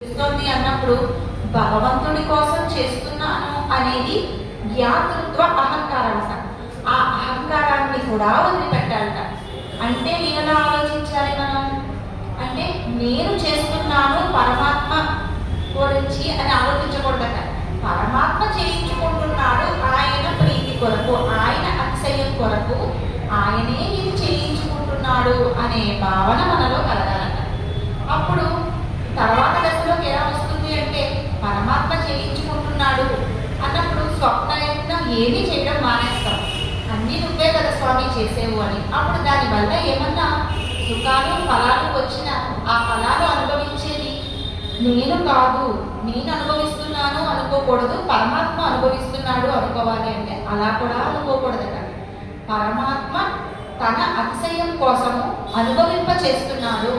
చేస్తోంది అన్నప్పుడు భగవంతుడి కోసం చేస్తున్నాను అనేది జ్ఞాతృత్వ అహంకారం అంట. ఆ అహంకారాన్ని కూడా వదిలిపెట్టాలట. అంటే ఎలా ఆలోచించాలి మనం? అంటే నేను చేస్తున్నాను పరమాత్మ గురించి అని ఆలోచించకూడదట. పరమాత్మ చేయించుకుంటున్నాడు ఆయన ప్రీతి కొరకు, ఆయన అతిశయం కొరకు, ఆయనే ఇది చేయించుకుంటున్నాడు అనే భావన మనలో కలగాలట. అప్పుడు తర్వాత దశలోకి ఎలా వస్తుంది అంటే పరమాత్మ చేయించుకుంటున్నాడు అన్నప్పుడు స్వప్నయత్నం ఏమీ చేయడం మానేస్తాం. అన్నీ నువ్వే కదా స్వామి చేసేవు అని. అప్పుడు దానివల్ల ఏమన్నా సుఖాలు ఫలాలు వచ్చిన ఆ ఫలాలు అనుభవించేది నేను కాదు, నేను అనుభవిస్తున్నాను అనుకోకూడదు, పరమాత్మ అనుభవిస్తున్నాడు అనుకోవాలి. అంటే అలా కూడా అనుకోకూడదట. పరమాత్మ తన అతిశయం కోసము అనుభవింప చేస్తున్నాడు,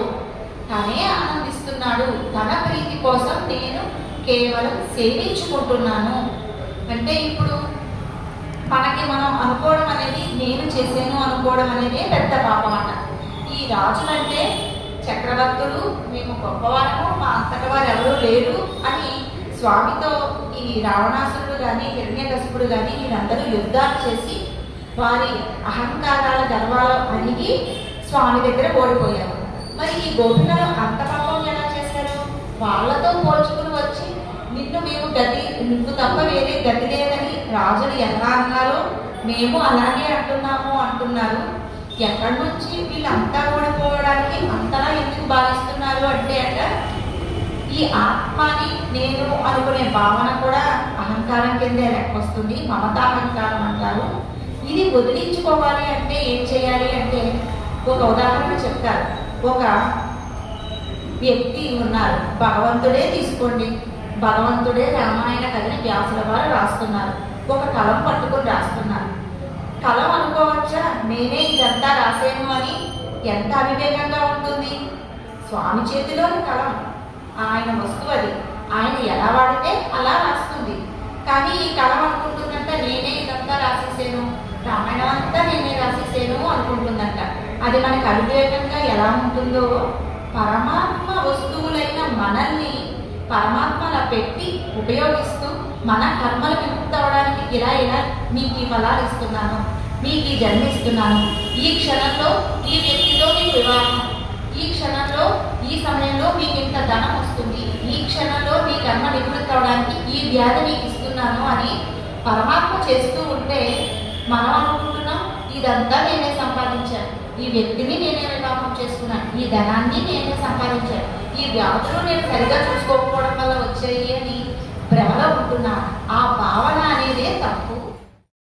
తనే ఆనందిస్తున్నాడు, తన ప్రీతి కోసం నేను కేవలం సేవించుకుంటున్నాను. అంటే ఇప్పుడు మనకి మనం అనుకోవడం అనేది నేను చేశాను అనుకోవడం అనేది పెద్ద పాపం అట. ఈ రాజులంటే చక్రవర్తులు, మేము గొప్పవారము, మా అంతటి వారు ఎవరూ లేరు అని స్వామితో ఈ రావణాసురుడు కానీ హిరణ్యకశిపుడు కానీ వీరందరూ యుద్ధాలు చేసి వారి అహంకారాల గర్వాలు అణిగి స్వామి దగ్గర ఓడిపోయారు. మరి ఈ గోపికలు అంత పాపం ఎలా చేశారు? వాళ్ళతో పోల్చుకుని వచ్చి నిన్ను మేము గతి, నువ్వు తప్ప వేరే గతి లేదని రాజులు ఎలా అన్నారో మేము అలాగే అంటున్నారు. ఎక్కడి నుంచి వీళ్ళంతా ఓడిపోవడానికి అంతలా ఎందుకు భావిస్తున్నారు అంటే అట ఈ ఆత్మని నేను అనుకునే భావన కూడా అహంకారం కిందే లెక్కొస్తుంది. మమతాహంకారం అంటారు. ఇది వదిలించుకోవాలి అంటే ఏం చేయాలి అంటే ఒక ఉదాహరణ చెప్తారు. ఒక వ్యక్తి ఉన్నారు, భగవంతుడే తీసుకోండి, భగవంతుడే రామాయణ కథని వ్యాసుల వారు రాస్తున్నారు. ఒక కలం పట్టుకొని రాస్తున్నారు. కలం అనుకోవచ్చా నేనే ఇదంతా రాసేను అని? ఎంత అవివేకంగా ఉంటుంది. స్వామి చేతిలోని కలం, ఆయన వస్తువు అది, ఆయన ఎలా వాడితే అలా రాస్తుంది. కానీ ఈ కలం అనుకుంటుందంట నేనే ఇదంతా రాసేసాను, రామాయణం అంతా నేనే రాసేసాను అనుకుంటుందంట. అది మనకు అవివేకంగా ఎలా ఉంటుందో పరమాత్మ వస్తువులైన మనల్ని పరమాత్మలా పెట్టి ఉపయోగిస్తూ మన కర్మలు విముక్తి అవడానికి ఇలా మీకు ఈ ఫలాలు ఇస్తున్నాను, మీకు ఈ జన్మ ఇస్తున్నాను, ఈ క్షణంలో ఈ వ్యక్తితో మీకు వివాహం, ఈ క్షణంలో ఈ సమయంలో మీకు ఇంత ధనం వస్తుంది, ఈ క్షణంలో మీ కర్మ నివృత్తి అవడానికి ఈ వ్యాధి మీకు ఇస్తున్నాను అని పరమాత్మ చేస్తూ ఉంటే మనం అనుకుంటున్నాం ఇదంతా నేనే సంపాదించాను, ఈ వ్యక్తిని నేనే వివాహం చేసుకున్నాను, ఈ ధనాన్ని నేనే సంపాదించాను, ఈ వ్యాధులు నేను సరిగా చూసుకో